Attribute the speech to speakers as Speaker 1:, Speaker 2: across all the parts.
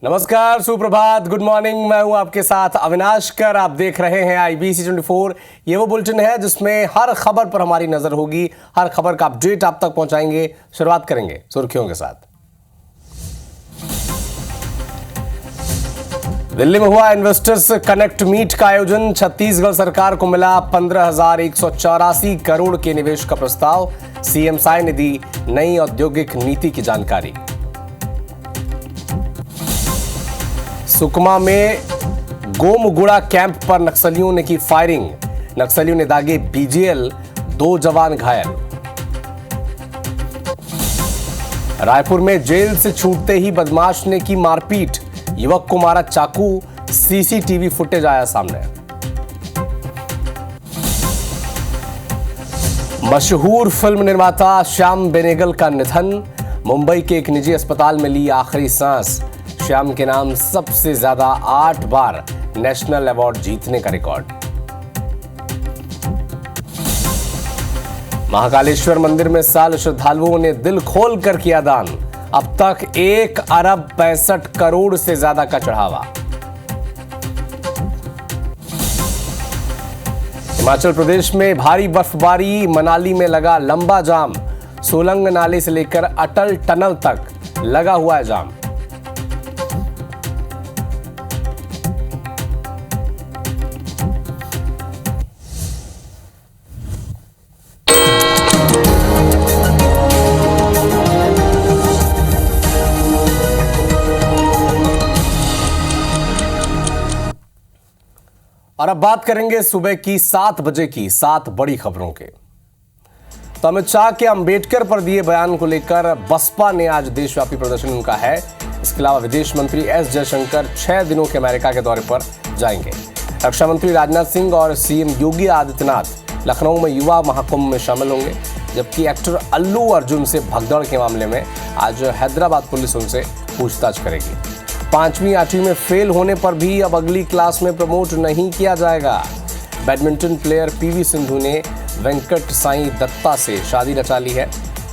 Speaker 1: नमस्कार, सुप्रभात, good morning. मैं हूं आपके साथ अविनाश कर। आप देख रहे हैं IBC 24। ये वो बुलेटिन है जिसमें हर खबर पर हमारी नजर होगी, हर खबर का अपडेट आप तक पहुंचाएंगे। शुरुआत करेंगे सुर्खियों के साथ। दिल्ली में हुआ इन्वेस्टर्स कनेक्ट मीट का आयोजन। छत्तीसगढ़ सरकार को मिला 15,184 करोड़ के निवेश का प्रस्ताव। सीएम साय ने दी नई औद्योगिक नीति की जानकारी। सुकमा में गोमगुड़ा कैंप पर नक्सलियों ने की फायरिंग। नक्सलियों ने दागे BGL, 2 जवान घायल। रायपुर में जेल से छूटते ही बदमाश ने की मारपीट। युवक को मारा चाकू। CCTV फुटेज आया सामने। मशहूर फिल्म निर्माता श्याम बेनेगल का निधन। मुंबई के एक निजी अस्पताल में ली आखिरी सांस। श्याम के नाम सबसे ज्यादा 8 बार नेशनल अवार्ड जीतने का रिकॉर्ड। महाकालेश्वर मंदिर में साल श्रद्धालुओं ने दिल खोल कर किया दान। अब तक 1 अरब 65 करोड़ से ज्यादा का चढ़ावा। हिमाचल प्रदेश में भारी बर्फबारी। मनाली में लगा लंबा जाम। सोलंग नाले से लेकर अटल टनल तक लगा हुआ है जाम। और अब बात करेंगे सुबह की 7 बजे की 7 बड़ी खबरों के। तो अमित शाह के अंबेडकर पर दिए बयान को लेकर बसपा ने आज देशव्यापी प्रदर्शन उनका है। इसके अलावा विदेश मंत्री S जयशंकर 6 दिनों के अमेरिका के दौरे पर जाएंगे। रक्षा मंत्री राजनाथ सिंह और CM योगी आदित्यनाथ लखनऊ में युवा महाकुंभ में शामिल होंगे। जबकि एक्टर अल्लू अर्जुन से भगदड़ के मामले में आज हैदराबाद पुलिस उनसे पूछताछ करेगी। 5वीं 8वीं में फेल होने पर भी अब अगली क्लास में प्रमोट नहीं किया जाएगा। बैडमिंटन प्लेयर PV सिंधु ने वेंकट साई दत्ता से शादी रचा ली है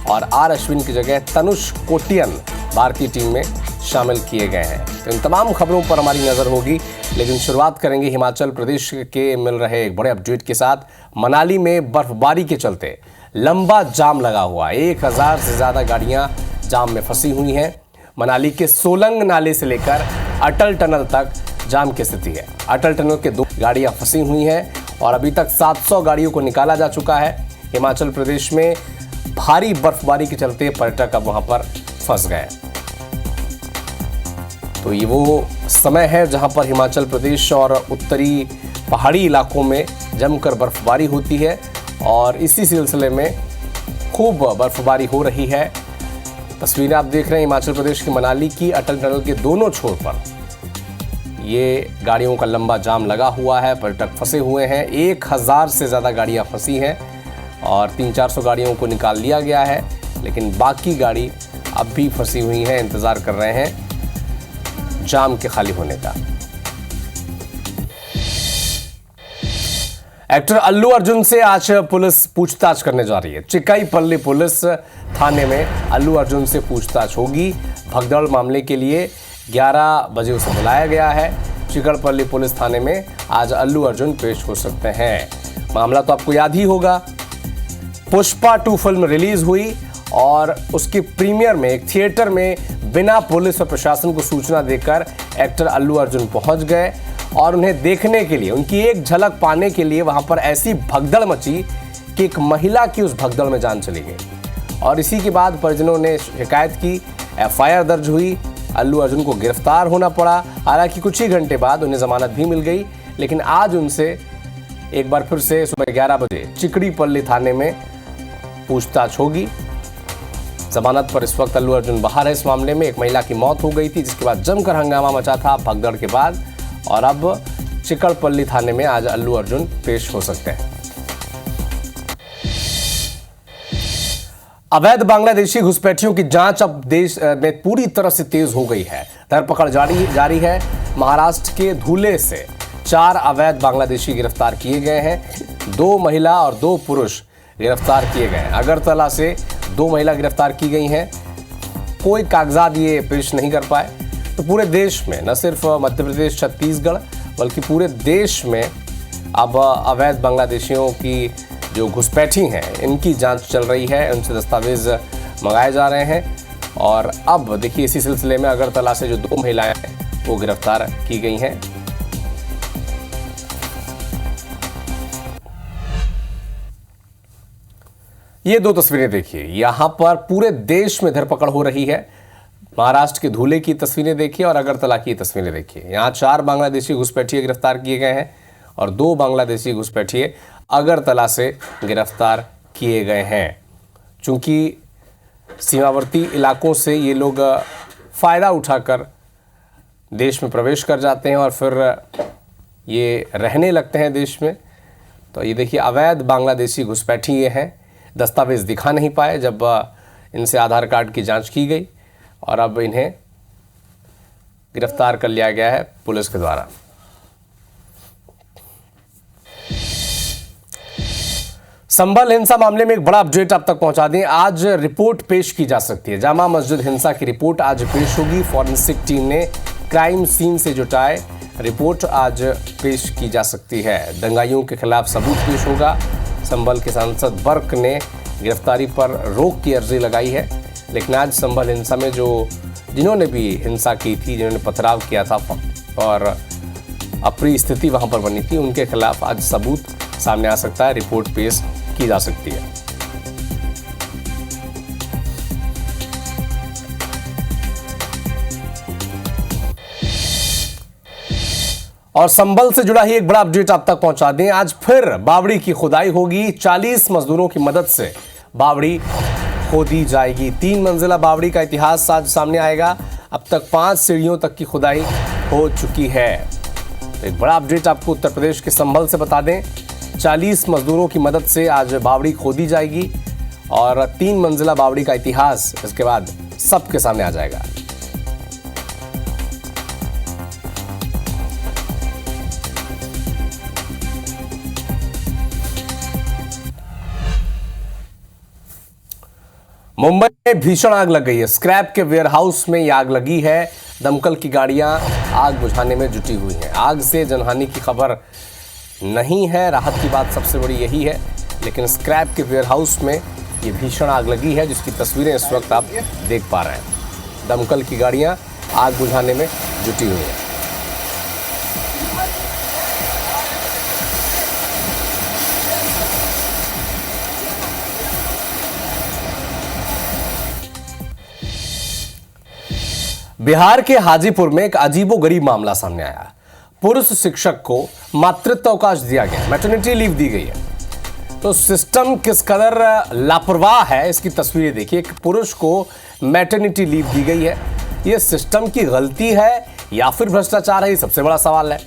Speaker 1: और R अश्विन की जगह तनुष कोटियन भारतीय टीम में शामिल किए गए हैं। तो इन तमाम खबरों पर हमारी नजर होगी, लेकिन शुरुआत करेंगे हिमाचल प्रदेश के मिल रहे एक बड़े अपडेट के साथ। मनाली में बर्फबारी के चलते लंबा जाम लगा हुआ। 1000 से ज्यादा गाड़ियां जाम में फंसी हुई हैं। मनाली के सोलंग नाले से लेकर अटल टनल तक जाम की स्थिति है। अटल टनल के 2 गाड़ियां फंसी हुई हैं और अभी तक 700 गाड़ियों को निकाला जा चुका है। हिमाचल प्रदेश में भारी बर्फबारी के चलते पर्यटक अब वहां पर फंस गए। तो ये वो समय है जहां पर हिमाचल प्रदेश और उत्तरी पहाड़ी इलाकों में जमकर बर्फबारी होती है और इसी सिलसिले में खूब बर्फबारी हो रही है। तस्वीरें आप देख रहे हैं हिमाचल प्रदेश की मनाली की। अटल टनल के दोनों छोर पर ये गाड़ियों का लंबा जाम लगा हुआ है। पर्यटक फंसे हुए हैं। 1000 से ज़्यादा गाड़ियां फंसी हैं और 300-400 गाड़ियों को निकाल लिया गया है, लेकिन बाकी गाड़ी अब भी फंसी हुई हैं, इंतज़ार कर रहे हैं जाम के खाली होने का। एक्टर अल्लू अर्जुन से आज पुलिस पूछताछ करने जा रही है। चिकाईपल्ली पुलिस थाने में अल्लू अर्जुन से पूछताछ होगी। भगदड़ मामले के लिए 11 बजे उसे बुलाया गया है। चिकाईपल्ली पुलिस थाने में आज अल्लू अर्जुन पेश हो सकते हैं। मामला तो आपको याद ही होगा, पुष्पा 2 फिल्म रिलीज हुई और उसके प्रीमियर में एक थिएटर में बिना पुलिस और प्रशासन को सूचना देकर एक्टर अल्लू अर्जुन पहुंच गए और उन्हें देखने के लिए, उनकी एक झलक पाने के लिए वहां पर ऐसी भगदड़ मची कि एक महिला की उस भगदड़ में जान चली गई। और इसी के बाद परिजनों ने शिकायत की, FIR दर्ज हुई, अल्लू अर्जुन को गिरफ्तार होना पड़ा। हालांकि कुछ ही घंटे बाद उन्हें जमानत भी मिल गई, लेकिन आज उनसे एक बार फिर से सुबह 11 बजे चिकड़ीपल्ली थाने में पूछताछ होगी। जमानत पर इस वक्त अल्लू अर्जुन बाहर है। इस मामले में एक महिला की मौत हो गई थी, जिसके बाद जमकर हंगामा मचा था भगदड़ के बाद, और अब चिकड़पल्ली थाने में आज अल्लू अर्जुन पेश हो सकते हैं। अवैध बांग्लादेशी घुसपैठियों की जांच अब देश में पूरी तरह से तेज हो गई है। धरपकड़ जारी है। महाराष्ट्र के धुले से 4 अवैध बांग्लादेशी गिरफ्तार किए गए हैं। 2 महिला और 2 पुरुष गिरफ्तार किए गए हैं। अगरतला से 2 महिला गिरफ्तार की गई हैं। कोई कागजात ये पेश नहीं कर पाए। तो पूरे देश में, न सिर्फ मध्य प्रदेश छत्तीसगढ़ बल्कि पूरे देश में अब अवैध बांग्लादेशियों की जो घुसपैठी हैं इनकी जांच चल रही है, उनसे दस्तावेज मंगाए जा रहे हैं। और अब देखिए इसी सिलसिले में अगरतला से जो 2 महिलाएं हैं वो गिरफ्तार की गई हैं। ये 2 तस्वीरें देखिए, यहां पर पूरे देश में धरपकड़ हो रही है। महाराष्ट्र के धुले की तस्वीरें देखिए और अगरतला की तस्वीरें देखिए। यहां 4 बांग्लादेशी घुसपैठिए गिरफ्तार किए गए हैं और 2 बांग्लादेशी घुसपैठिए अगरतला से गिरफ्तार किए गए हैं। चूंकि सीमावर्ती इलाकों से ये लोग फ़ायदा उठाकर देश में प्रवेश कर जाते हैं और फिर ये रहने लगते हैं देश में। तो ये देखिए अवैध बांग्लादेशी घुसपैठी ये हैं, दस्तावेज दिखा नहीं पाए जब इनसे आधार कार्ड की जांच की गई और अब इन्हें गिरफ्तार कर लिया गया है पुलिस के द्वारा। संभल हिंसा मामले में एक बड़ा अपडेट आप तक पहुंचा दें। आज रिपोर्ट पेश की जा सकती है। जामा मस्जिद हिंसा की रिपोर्ट आज पेश होगी। फॉरेंसिक टीम ने क्राइम सीन से जुटाए रिपोर्ट आज पेश की जा सकती है। दंगाइयों के खिलाफ सबूत पेश होगा। संभल के सांसद बर्क ने गिरफ्तारी पर रोक की अर्जी लगाई है, लेकिन आज संभल हिंसा में जिन्होंने भी हिंसा की थी, जिन्होंने पथराव किया था और अप्रिय स्थिति वहां पर बनी थी, उनके खिलाफ आज सबूत सामने आ सकता है, रिपोर्ट पेश की जा सकती है। और संभल से जुड़ा ही एक बड़ा अपडेट आप तक पहुंचा दें। आज फिर बावड़ी की खुदाई होगी। 40 मजदूरों की मदद से बावड़ी खोदी जाएगी। 3 मंजिला बावड़ी का इतिहास आज सामने आएगा। अब तक 5 सीढ़ियों तक की खुदाई हो चुकी है। तो एक बड़ा अपडेट आपको उत्तर प्रदेश के संभल से बता दें। 40 मजदूरों की मदद से आज बावड़ी खोदी जाएगी और 3 मंजिला बावड़ी का इतिहास इसके बाद सबके सामने आ जाएगा। मुंबई में भीषण आग लग गई है। स्क्रैप के वेयरहाउस में ये आग लगी है। दमकल की गाड़ियां आग बुझाने में जुटी हुई हैं। आग से जनहानि की खबर नहीं है। राहत की बात सबसे बड़ी यही है, लेकिन स्क्रैप के वेयरहाउस में ये भीषण आग लगी है, जिसकी तस्वीरें इस वक्त आप देख पा रहे हैं। दमकल की गाड़ियां आग बुझाने में जुटी हुई हैं। बिहार के हाजीपुर में एक अजीबोगरीब मामला सामने आया। पुरुष शिक्षक को मातृत्व अवकाश दिया गया, मैटरनिटी लीव दी गई है। तो सिस्टम किस कदर लापरवाह है, इसकी तस्वीरें देखिए। एक पुरुष को मैटरनिटी लीव दी गई है। यह सिस्टम की गलती है या फिर भ्रष्टाचार है, ये सबसे बड़ा सवाल है।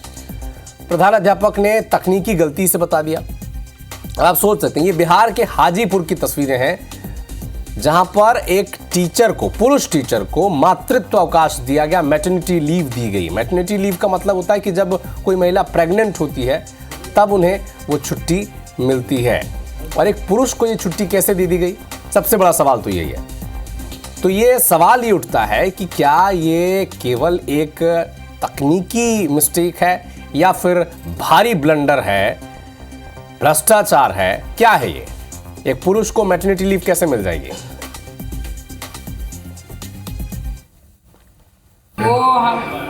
Speaker 1: प्रधान अध्यापक ने तकनीकी गलती से बता दिया। आप सोच सकते हैं, ये बिहार के हाजीपुर की तस्वीरें हैं, जहां पर एक टीचर को, पुरुष टीचर को मातृत्व अवकाश दिया गया, मैटरनिटी लीव दी गई। मैटरनिटी लीव का मतलब होता है कि जब कोई महिला प्रेग्नेंट होती है तब उन्हें वो छुट्टी मिलती है, और एक पुरुष को ये छुट्टी कैसे दे दी गई, सबसे बड़ा सवाल तो यही है। तो ये सवाल ये उठता है कि क्या ये केवल एक तकनीकी मिस्टेक है या फिर भारी ब्लंडर है, भ्रष्टाचार है, क्या है ये? एक पुरुष को मैटरनिटी लीव कैसे मिल जाएगी?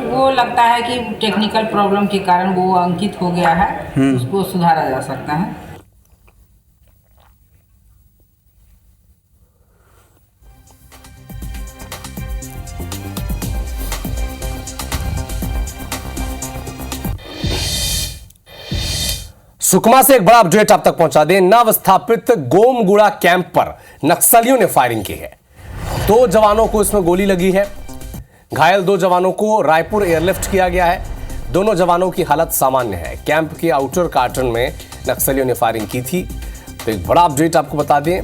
Speaker 2: वो लगता है कि टेक्निकल प्रॉब्लम के कारण वो अंकित हो गया है, उसको सुधारा जा सकता है।
Speaker 1: सुकमा से एक बड़ा अपडेट आप तक पहुंचा दें। नवस्थापित गोमगुड़ा कैंप पर नक्सलियों ने फायरिंग की है। 2 जवानों को इसमें गोली लगी है। घायल 2 जवानों को रायपुर एयरलिफ्ट किया गया है। दोनों जवानों की हालत सामान्य है। कैंप के आउटर कार्टन में नक्सलियों ने फायरिंग की थी। तो एक बड़ा अपडेट आपको बता दें,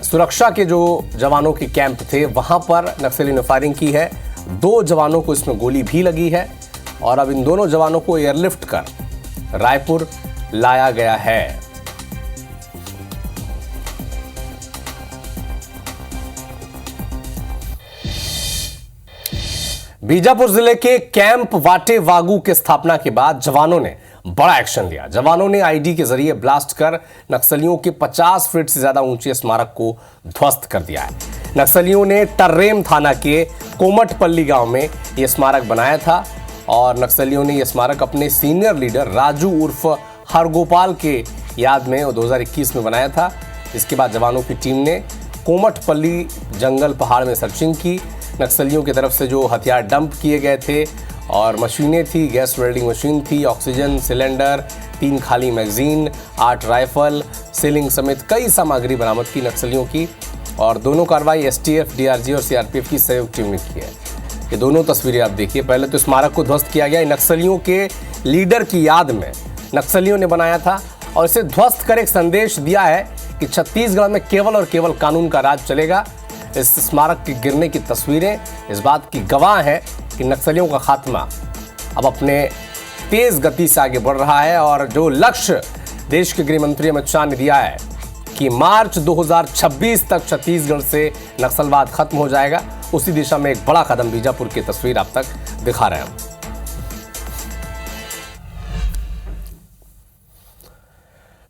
Speaker 1: सुरक्षा के जो जवानों के कैंप थे वहां पर नक्सलियों ने फायरिंग की है। 2 जवानों को इसमें गोली भी लगी है और अब इन दोनों जवानों को एयरलिफ्ट कर रायपुर लाया गया है। बीजापुर जिले के कैंप वाटे वागू के स्थापना के बाद जवानों ने बड़ा एक्शन लिया। जवानों ने आईडी के जरिए ब्लास्ट कर नक्सलियों के 50 फीट से ज्यादा ऊंचे स्मारक को ध्वस्त कर दिया है। नक्सलियों ने टर्रेम थाना के कोमटपल्ली गांव में यह स्मारक बनाया था और नक्सलियों ने यह स्मारक अपने सीनियर लीडर राजू उर्फ हरगोपाल के याद में 2021 में बनाया था। इसके बाद जवानों की टीम ने कोमटपल्ली जंगल पहाड़ में सर्चिंग की। नक्सलियों की तरफ से जो हथियार डंप किए गए थे और मशीनें थी, गैस वेल्डिंग मशीन थी, ऑक्सीजन सिलेंडर, 3 खाली मैगजीन, 8 राइफल, सीलिंग समेत कई सामग्री बरामद की नक्सलियों की। और दोनों कार्रवाई एसटीएफ, डीआरजी और सीआरपीएफ की संयुक्त टीम ने की है। ये दोनों तस्वीरें आप देखिए। पहले तो स्मारक को ध्वस्त किया गया, नक्सलियों के लीडर की याद में नक्सलियों ने बनाया था और इसे ध्वस्त कर एक संदेश दिया है कि छत्तीसगढ़ में केवल और केवल कानून का राज चलेगा। इस स्मारक के गिरने की तस्वीरें इस बात की गवाह है कि नक्सलियों का खात्मा अब अपने तेज गति से आगे बढ़ रहा है और जो लक्ष्य देश के गृह मंत्री अमित शाह ने दिया है कि मार्च 2026 तक छत्तीसगढ़ से नक्सलवाद खत्म हो जाएगा, उसी दिशा में एक बड़ा कदम बीजापुर की तस्वीर आप तक दिखा रहे हैं।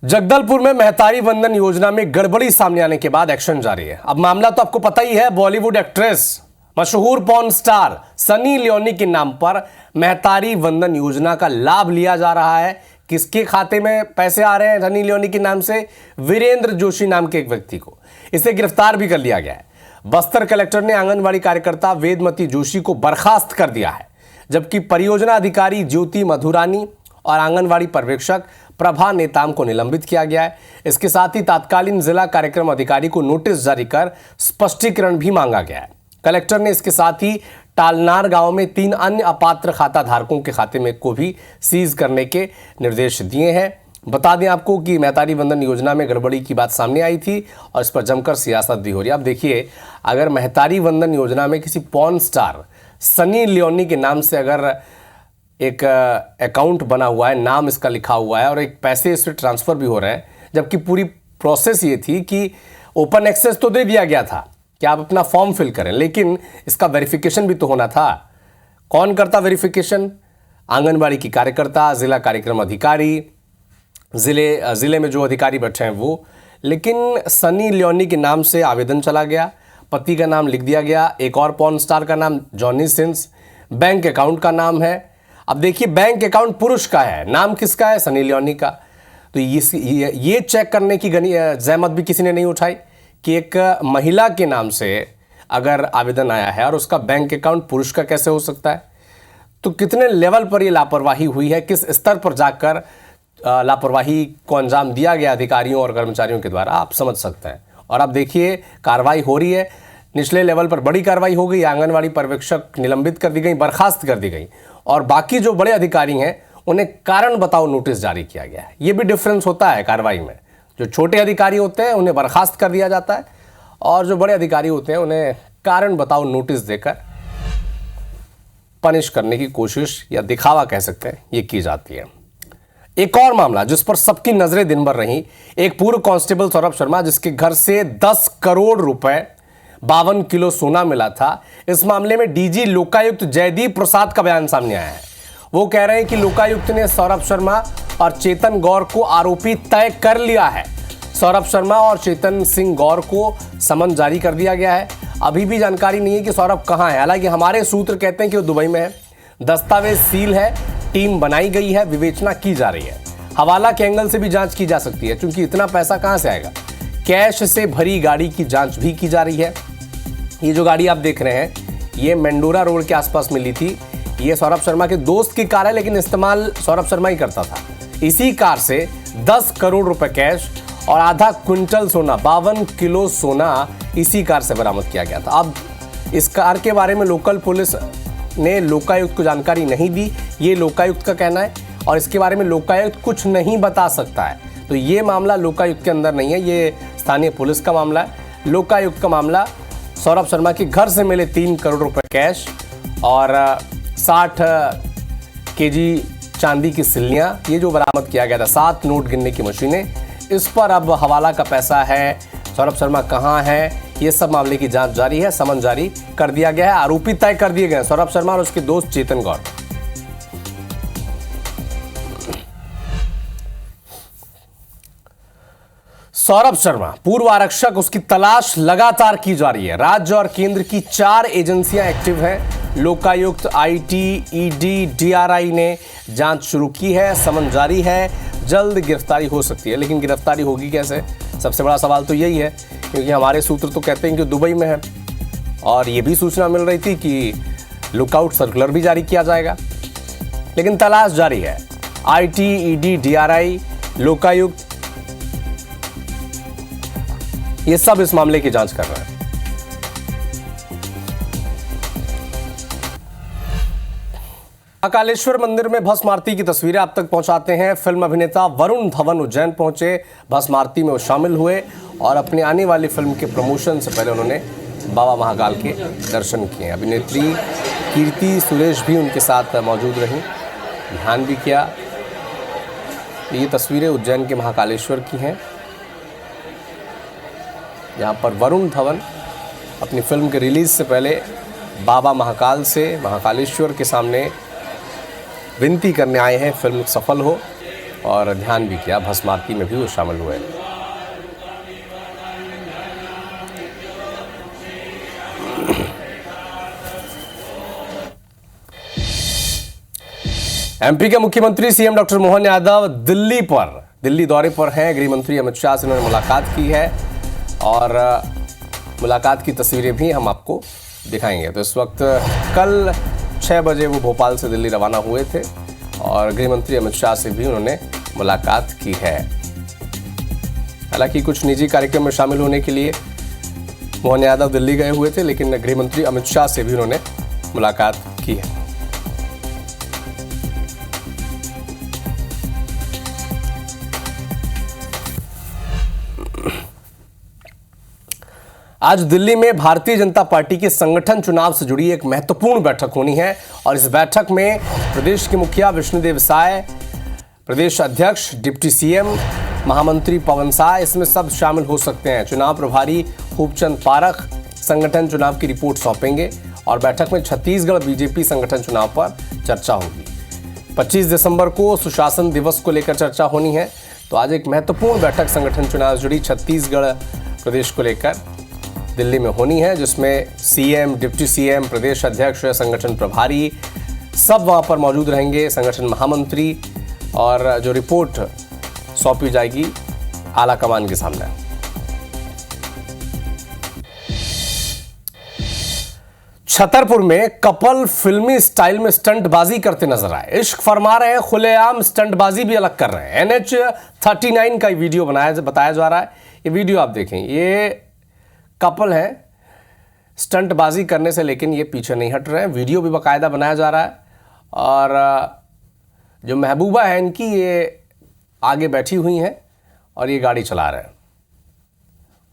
Speaker 1: जगदलपुर में महतारी वंदन योजना में गड़बड़ी सामने आने के बाद एक्शन जारी है। अब मामला तो आपको पता ही है, बॉलीवुड एक्ट्रेस मशहूर पॉर्न स्टार सनी लियोनी के नाम पर महतारी वंदन योजना का लाभ लिया जा रहा है। किसके खाते में पैसे आ रहे हैं सनी लियोनी के नाम से? वीरेंद्र जोशी नाम के एक व्यक्ति को, इसे गिरफ्तार भी कर लिया गया है। बस्तर कलेक्टर ने आंगनबाड़ी कार्यकर्ता वेदमती जोशी को बर्खास्त कर दिया है, जबकि परियोजना अधिकारी ज्योति मधुरानी और आंगनबाड़ी पर्यवेक्षक प्रभा नेताम को निलंबित किया गया है। इसके साथ ही तत्कालीन जिला कार्यक्रम अधिकारी को नोटिस जारी कर स्पष्टीकरण भी मांगा गया है। कलेक्टर ने इसके साथ ही टालनार गांव में 3 अन्य अपात्र खाता धारकों के खाते में को भी सीज करने के निर्देश दिए हैं। बता दें आपको कि महतारी वंदन योजना में गड़बड़ी की बात सामने आई थी और इस पर जमकर सियासत भी हो रही है। अब देखिए, अगर महतारी वंदन योजना में किसी पॉर्न स्टार सनी लियोनी के नाम से अगर एक अकाउंट बना हुआ है, नाम इसका लिखा हुआ है और एक पैसे इससे ट्रांसफर भी हो रहे हैं, जबकि पूरी प्रोसेस ये थी कि ओपन एक्सेस तो दे दिया गया था कि आप अपना फॉर्म फिल करें, लेकिन इसका वेरिफिकेशन भी तो होना था। कौन करता वेरिफिकेशन? आंगनबाड़ी की कार्यकर्ता, जिला कार्यक्रम अधिकारी, जिले में जो अधिकारी बैठे हैं वो। लेकिन सनी लियोनी के नाम से आवेदन चला गया, पति का नाम लिख दिया गया, एक और पॉर्न स्टार का नाम जॉनी सिंस, बैंक अकाउंट का नाम है। अब देखिए, बैंक अकाउंट पुरुष का है, नाम किसका है? सनी लियोनी का। तो ये चेक करने की जहमत भी किसी ने नहीं उठाई कि एक महिला के नाम से अगर आवेदन आया है और उसका बैंक अकाउंट पुरुष का कैसे हो सकता है? तो कितने लेवल पर ये लापरवाही हुई है, किस स्तर पर जाकर लापरवाही को अंजाम दिया गया अधिकारियों और कर्मचारियों के द्वारा, आप समझ सकते हैं। और अब देखिए, कार्रवाई हो रही है, निचले लेवल पर बड़ी कार्रवाई हो गई। आंगनबाड़ी पर्यवेक्षक निलंबित कर दी गई, बर्खास्त कर दी गई और बाकी जो बड़े अधिकारी हैं उन्हें कारण बताओ नोटिस जारी किया गया है। ये भी डिफरेंस होता है कार्रवाई में। जो छोटे अधिकारी होते हैं उन्हें बर्खास्त कर दिया जाता है और जो बड़े अधिकारी होते हैं उन्हें कारण बताओ नोटिस देकर पनिश करने की कोशिश या दिखावा कह सकते हैं, ये की जाती है। एक और मामला जिस पर सबकी नजरें दिन भर रही, एक पूर्व कांस्टेबल सौरभ शर्मा जिसके घर से 10 करोड़ रुपए 52 किलो सोना मिला था। इस मामले में डीजी लोकायुक्त जयदीप प्रसाद का बयान सामने आया है। वो कह रहे हैं कि लोकायुक्त ने सौरभ शर्मा और चेतन गौर को आरोपी तय कर लिया है। सौरभ शर्मा और चेतन सिंह गौर को समन जारी कर दिया गया है। अभी भी जानकारी नहीं है कि सौरभ कहां है। हालांकि हमारे सूत्र कहते हैं कि वो दुबई में है। दस्तावेज सील है, टीम बनाई गई है, विवेचना की जा रही है। हवाला के एंगल से भी जांच की जा सकती है, क्योंकि इतना पैसा कहां से आएगा। कैश से भरी गाड़ी की जांच भी की जा रही है। ये जो गाड़ी आप देख रहे हैं, ये मेंडोरा रोड के आसपास मिली थी। ये सौरभ शर्मा के दोस्त की कार है, लेकिन इस्तेमाल सौरभ शर्मा ही करता था। इसी कार से 10 करोड़ रुपए कैश और आधा क्विंटल सोना, 52 किलो सोना इसी कार से बरामद किया गया था। अब इस कार के बारे में लोकल पुलिस ने लोकायुक्त को जानकारी नहीं दी, ये लोकायुक्त का कहना है, और इसके बारे में लोकायुक्त कुछ नहीं बता सकता है। तो ये मामला लोकायुक्त के अंदर नहीं है, ये स्थानीय पुलिस का मामला है। लोकायुक्त का मामला सौरभ शर्मा के घर से मिले 3 करोड़ रुपए कैश और 60 केजी चांदी की सिल्लियां, ये जो बरामद किया गया था, 7 नोट गिनने की मशीनें, इस पर अब हवाला का पैसा है। सौरभ शर्मा कहां है, ये सब मामले की जांच जारी है। समन जारी कर दिया गया है। आरोपी तय कर दिए गए सौरभ शर्मा और उसके दोस्त चेतन गौर। सौरभ शर्मा पूर्व आरक्षक, उसकी तलाश लगातार की जा रही है। राज्य और केंद्र की 4 एजेंसियां एक्टिव हैं। लोकायुक्त, आईटी, ईडी, डीआरआई ने जांच शुरू की है। समन जारी है। जल्द गिरफ्तारी हो सकती है, लेकिन गिरफ्तारी होगी कैसे? सबसे बड़ा सवाल तो यही है, क्योंकि हमारे सूत्र तो कहते हैं कि दुबई में है और ये भी सूचना मिल रही थी कि लुकआउट सर्कुलर भी जारी किया जाएगा, लेकिन तलाश जारी है। आईटी, ईडी, डीआरआई, लोकायुक्त, ये सब इस मामले की जांच कर रहे हैं। महाकालेश्वर मंदिर में भस्म आरती की तस्वीरें आप तक पहुंचाते हैं। फिल्म अभिनेता वरुण धवन उज्जैन पहुंचे। भस्म आरती में वो शामिल हुए और अपनी आने वाली फिल्म के प्रमोशन से पहले उन्होंने बाबा महाकाल के दर्शन किए। अभिनेत्री कीर्ति सुरेश भी उनके साथ मौजूद रहीं, ध्यान भी किया। ये तस्वीरें उज्जैन के महाकालेश्वर की हैं, जहाँ पर वरुण धवन अपनी फिल्म के रिलीज से पहले बाबा महाकाल से, महाकालेश्वर के सामने विनती करने आए हैं फिल्म सफल हो, और ध्यान भी किया। भस्म आरती में भी वो शामिल हुए। एमपी के मुख्यमंत्री सीएम डॉक्टर मोहन यादव दिल्ली दौरे पर हैं। गृह मंत्री अमित शाह से उन्होंने मुलाकात की है और मुलाकात की तस्वीरें भी हम आपको दिखाएंगे। तो इस वक्त कल 6 बजे वो भोपाल से दिल्ली रवाना हुए थे और गृह मंत्री अमित शाह से भी उन्होंने मुलाकात की है। हालांकि कुछ निजी कार्यक्रम में शामिल होने के लिए मोहन यादव दिल्ली गए हुए थे, लेकिन गृह मंत्री अमित शाह से भी उन्होंने मुलाकात की है। आज दिल्ली में भारतीय जनता पार्टी के संगठन चुनाव से जुड़ी एक महत्वपूर्ण बैठक होनी है और इस बैठक में प्रदेश के मुखिया विष्णुदेव साय, प्रदेश अध्यक्ष, डिप्टी सीएम, महामंत्री पवन साय, इसमें सब शामिल हो सकते हैं। चुनाव प्रभारी खूबचंद पारख संगठन चुनाव की रिपोर्ट सौंपेंगे और बैठक में छत्तीसगढ़ बीजेपी संगठन चुनाव पर चर्चा होगी। 25 दिसंबर को सुशासन दिवस को लेकर चर्चा होनी है, तो आज एक महत्वपूर्ण बैठक संगठन चुनाव से जुड़ी छत्तीसगढ़ प्रदेश को लेकर दिल्ली में होनी है, जिसमें सीएम, डिप्टी सीएम, प्रदेश अध्यक्ष, संगठन प्रभारी सब वहां पर मौजूद रहेंगे, संगठन महामंत्री, और जो रिपोर्ट सौंपी जाएगी आला कमान के सामने। छतरपुर में कपल फिल्मी स्टाइल में स्टंटबाजी करते नजर आए। इश्क फरमा रहे हैं, खुलेआम स्टंटबाजी भी अलग कर रहे हैं। NH 39 का वीडियो बताया जा रहा है। ये वीडियो आप देखें, ये कपल है स्टंटबाजी करने से, लेकिन ये पीछे नहीं हट रहे हैं। वीडियो भी बाकायदा बनाया जा रहा है और जो महबूबा है इनकी, ये आगे बैठी हुई हैं और ये गाड़ी चला रहे हैं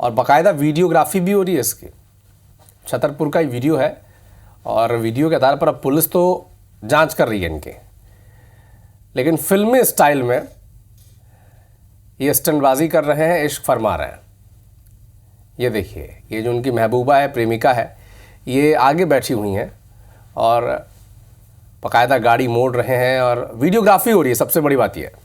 Speaker 1: और बाकायदा वीडियोग्राफी भी हो रही है इसकी। छतरपुर का ही वीडियो है और वीडियो के आधार पर अब पुलिस तो जांच कर रही है इनके, लेकिन फिल्मी स्टाइल में ये स्टंटबाजी कर रहे हैं, इश्क फरमा रहे हैं। ये देखिए, ये जो उनकी महबूबा है, प्रेमिका है, ये आगे बैठी हुई हैं और बाकायदा गाड़ी मोड़ रहे हैं और वीडियोग्राफी हो रही है। सबसे बड़ी बात ये है।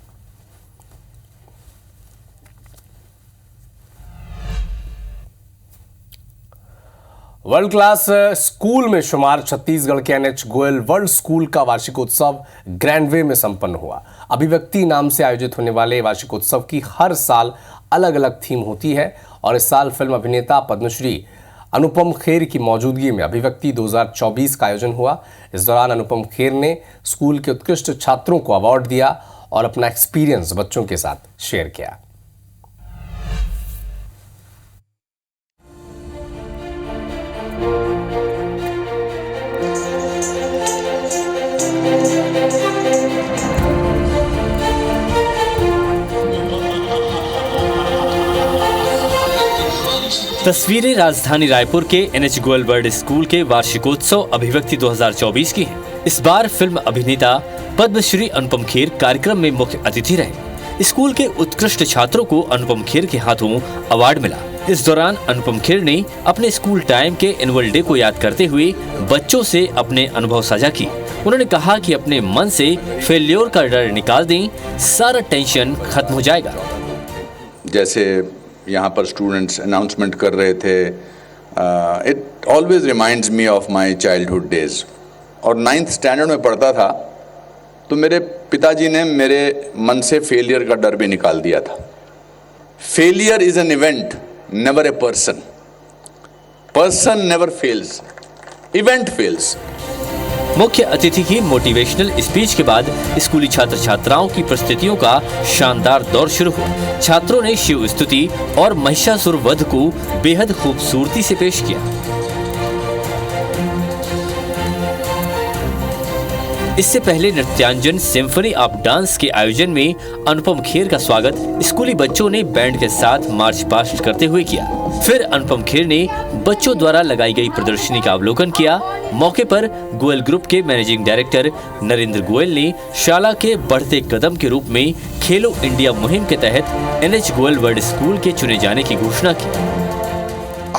Speaker 1: वर्ल्ड क्लास स्कूल में शुमार छत्तीसगढ़ के NH गोयल वर्ल्ड स्कूल का वार्षिकोत्सव ग्रैंड वे में संपन्न हुआ। अभिव्यक्ति नाम से आयोजित होने वाले वार्षिकोत्सव की हर साल अलग अलग थीम होती है और इस साल फिल्म अभिनेता पद्मश्री अनुपम खेर की मौजूदगी में अभिव्यक्ति 2024 का आयोजन हुआ। इस दौरान अनुपम खेर ने स्कूल के उत्कृष्ट छात्रों को अवार्ड दिया और अपना एक्सपीरियंस बच्चों के साथ शेयर किया।
Speaker 3: तस्वीरें राजधानी रायपुर के NH गोयल वर्ल्ड स्कूल के वार्षिकोत्सव अभिव्यक्ति 2024 की हैं। इस बार फिल्म अभिनेता पद्मश्री अनुपम खेर कार्यक्रम में मुख्य अतिथि रहे। स्कूल के उत्कृष्ट छात्रों को अनुपम खेर के हाथों अवार्ड मिला। इस दौरान अनुपम खेर ने अपने स्कूल टाइम के एनुअल डे को याद करते हुए बच्चों से अपने अनुभव साझा किए। उन्होंने कहा कि अपने मन से फेल्योर का डर निकाल दें, सारा टेंशन खत्म हो जाएगा।
Speaker 4: जैसे यहाँ पर स्टूडेंट्स अनाउंसमेंट कर रहे थे, it always reminds me of my childhood days. और 9th स्टैंडर्ड में पढ़ता था तो मेरे पिताजी ने मेरे मन से फेलियर का डर भी निकाल दिया था। Failure is an event, never a person. Person never fails, event fails.
Speaker 3: मुख्य अतिथि की मोटिवेशनल स्पीच के बाद स्कूली छात्र छात्राओं की प्रस्तुतियों का शानदार दौर शुरू हुआ। छात्रों ने शिव स्तुति और महिषासुर वध को बेहद खूबसूरती से पेश किया। इससे पहले नृत्यांजन सिम्फनी ऑफ डांस के आयोजन में अनुपम खेर का स्वागत स्कूली बच्चों ने बैंड के साथ मार्च पास्ट करते हुए किया। फिर अनुपम खेर ने बच्चों द्वारा लगाई गई प्रदर्शनी का अवलोकन किया। मौके पर गोयल ग्रुप के मैनेजिंग डायरेक्टर नरेंद्र गोयल ने शाला के बढ़ते कदम के रूप में खेलो इंडिया मुहिम के तहत NH गोयल वर्ल्ड स्कूल के चुने जाने की घोषणा की।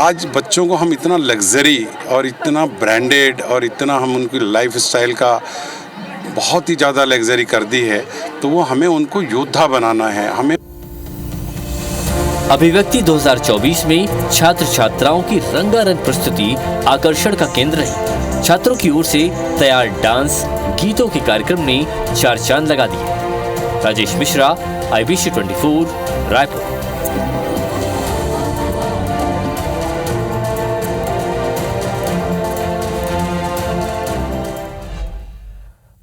Speaker 5: आज बच्चों को हम इतना लग्जरी और इतना ब्रांडेड और इतना हम उनकी लाइफ स्टाइल का बहुत ही ज़्यादा लग्जरी कर दी है, तो वो हमें उनको योद्धा बनाना है। हमें
Speaker 3: अभिव्यक्ति 2024 में छात्र छात्राओं की रंगारंग प्रस्तुति आकर्षण का केंद्र है। छात्रों की ओर से तैयार डांस गीतों के कार्यक्रम ने 4 चांद लगा दिए। राजेश मिश्रा, IBC 24, रायपुर।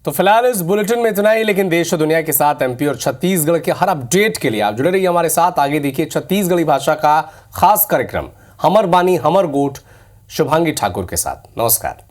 Speaker 1: तो फिलहाल इस बुलेटिन में इतना ही, लेकिन देश और दुनिया के साथ MP और छत्तीसगढ़ के हर अपडेट के लिए आप जुड़े रहिए हमारे साथ। आगे देखिए छत्तीसगढ़ी भाषा का खास कार्यक्रम हमर बानी हमर गोठ शुभांगी ठाकुर के साथ। नमस्कार।